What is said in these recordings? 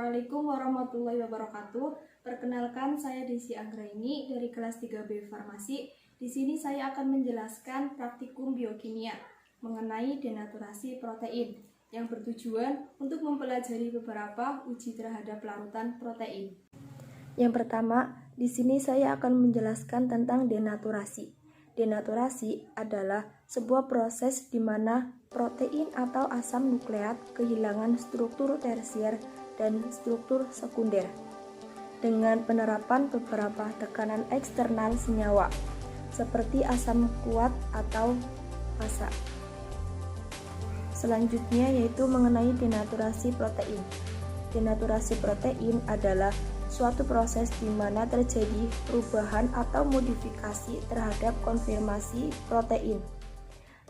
Assalamualaikum warahmatullahi wabarakatuh. Perkenalkan, saya Desi Anggraini dari kelas 3B Farmasi. Di sini saya akan menjelaskan praktikum biokimia mengenai denaturasi protein yang bertujuan untuk mempelajari beberapa uji terhadap larutan protein. Yang pertama, di sini saya akan menjelaskan tentang denaturasi. Denaturasi adalah sebuah proses di mana protein atau asam nukleat kehilangan struktur tersier dan struktur sekunder dengan penerapan beberapa tekanan eksternal senyawa seperti asam kuat atau basa. Selanjutnya yaitu mengenai denaturasi protein. Denaturasi protein adalah suatu proses di mana terjadi perubahan atau modifikasi terhadap konfirmasi protein.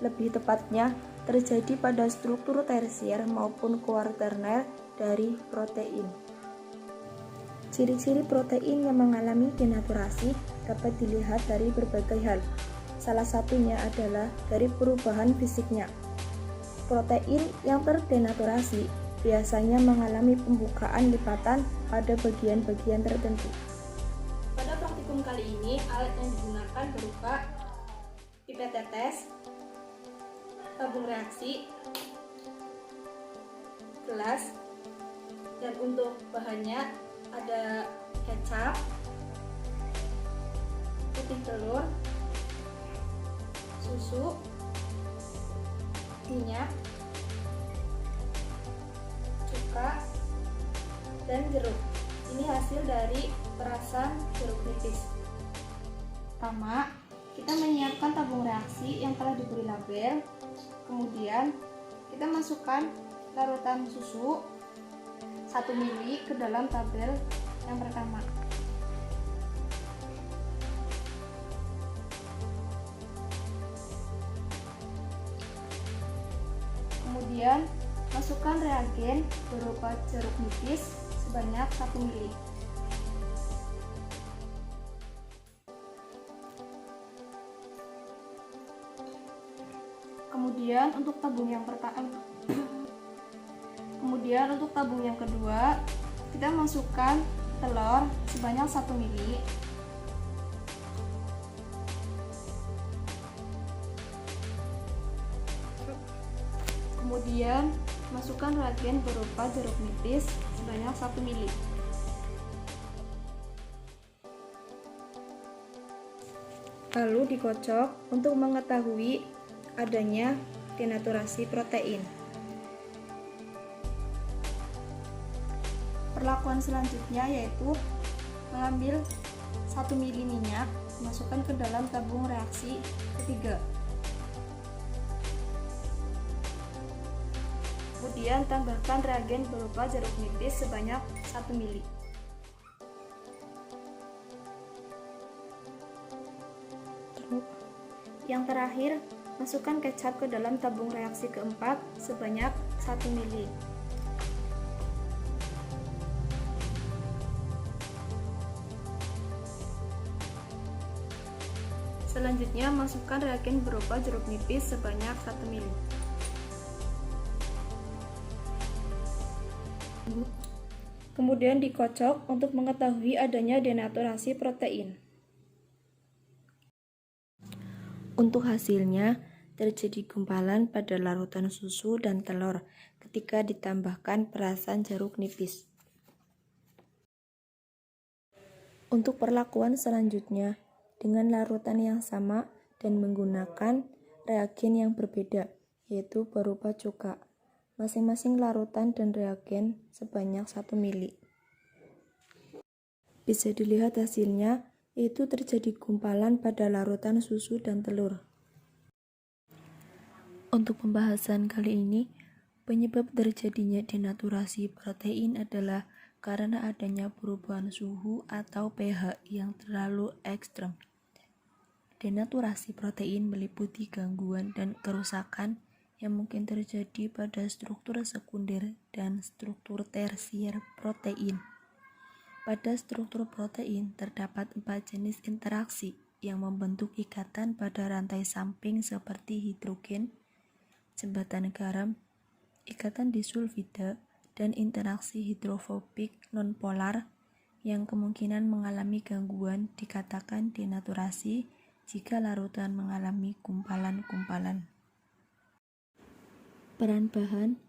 Lebih tepatnya, terjadi pada struktur tersier maupun kuarterner dari protein. Ciri-ciri protein yang mengalami denaturasi dapat dilihat dari berbagai hal. Salah satunya adalah dari perubahan fisiknya. Protein yang terdenaturasi biasanya mengalami pembukaan lipatan pada bagian-bagian tertentu. Pada praktikum kali ini, alat yang digunakan berupa pipet tetes, tabung reaksi, gelas, dan untuk bahannya ada kecap, putih telur, susu, minyak, cuka, dan jeruk. Ini hasil dari perasan jeruk nipis. Pertama, kita menyiapkan tabung reaksi yang telah diberi label. Kemudian kita masukkan larutan susu 1 ml ke dalam tabel yang pertama. Kemudian masukkan reagen berupa jeruk nipis sebanyak 1 ml. Kemudian untuk tabung yang kedua, kita masukkan telur sebanyak 1 ml. Kemudian masukkan reagen berupa jeruk nipis sebanyak 1 ml. Lalu dikocok untuk mengetahui adanya denaturasi protein. Perlakuan selanjutnya yaitu mengambil 1 ml minyak, masukkan ke dalam tabung reaksi ketiga. Kemudian tambahkan reagen berupa jeruk nipis sebanyak 1 ml. Yang terakhir, masukkan kecap ke dalam tabung reaksi keempat sebanyak 1 ml. Selanjutnya, masukkan reagen berupa jeruk nipis sebanyak 1 ml. Kemudian dikocok untuk mengetahui adanya denaturasi protein. Untuk hasilnya, terjadi gumpalan pada larutan susu dan telur ketika ditambahkan perasan jeruk nipis. Untuk perlakuan selanjutnya, dengan larutan yang sama dan menggunakan reagen yang berbeda, yaitu berupa cuka. Masing-masing larutan dan reagen sebanyak 1 ml. Bisa dilihat hasilnya, yaitu terjadi gumpalan pada larutan susu dan telur. Untuk pembahasan kali ini, penyebab terjadinya denaturasi protein adalah karena adanya perubahan suhu atau pH yang terlalu ekstrem. Denaturasi protein meliputi gangguan dan kerusakan yang mungkin terjadi pada struktur sekunder dan struktur tersier protein. Pada struktur protein terdapat 4 jenis interaksi yang membentuk ikatan pada rantai samping seperti hidrogen, jembatan garam, ikatan disulfida, dan interaksi hidrofobik nonpolar yang kemungkinan mengalami gangguan dikatakan denaturasi jika larutan mengalami gumpalan-gumpalan. Peran bahan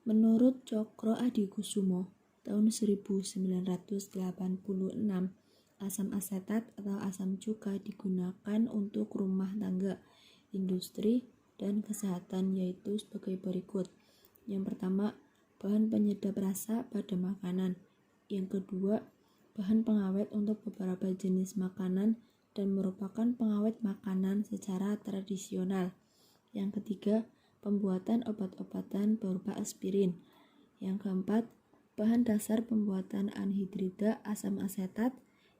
menurut Cokro Adikusumo tahun 1986, asam asetat atau asam cuka digunakan untuk rumah tangga, industri, dan kesehatan yaitu sebagai berikut. Yang pertama, bahan penyedap rasa pada makanan. Yang kedua, bahan pengawet untuk beberapa jenis makanan dan merupakan pengawet makanan secara tradisional. Yang ketiga, pembuatan obat-obatan berupa aspirin. Yang keempat, bahan dasar pembuatan anhidrida asam asetat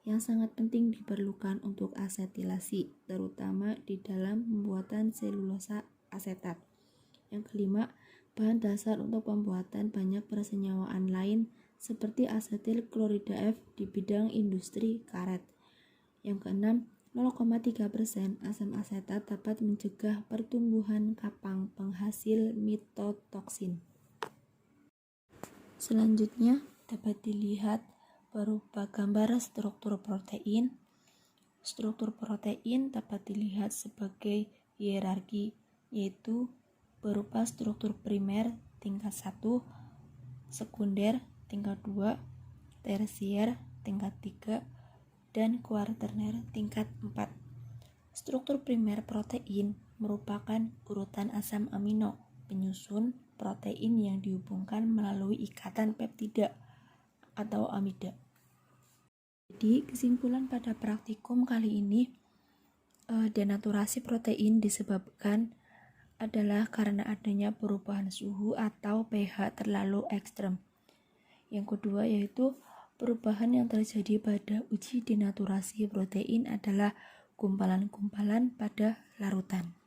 yang sangat penting diperlukan untuk asetilasi, terutama di dalam pembuatan selulosa asetat. Yang kelima, bahan dasar untuk pembuatan banyak persenyawaan lain seperti asetil klorida F di bidang industri karet. Yang keenam, 0,3% asam asetat dapat mencegah pertumbuhan kapang penghasil mitotoksin. Selanjutnya dapat dilihat berupa gambar struktur protein. Struktur protein dapat dilihat sebagai hierarki, yaitu berupa struktur primer tingkat 1, sekunder tingkat 2, tersier tingkat 3, dan kuarterner tingkat 4. Struktur primer protein merupakan urutan asam amino penyusun protein yang dihubungkan melalui ikatan peptida atau amida. Jadi kesimpulan pada praktikum kali ini, denaturasi protein disebabkan adalah karena adanya perubahan suhu atau pH terlalu ekstrem. Yang kedua yaitu perubahan yang terjadi pada uji denaturasi protein adalah gumpalan-gumpalan pada larutan.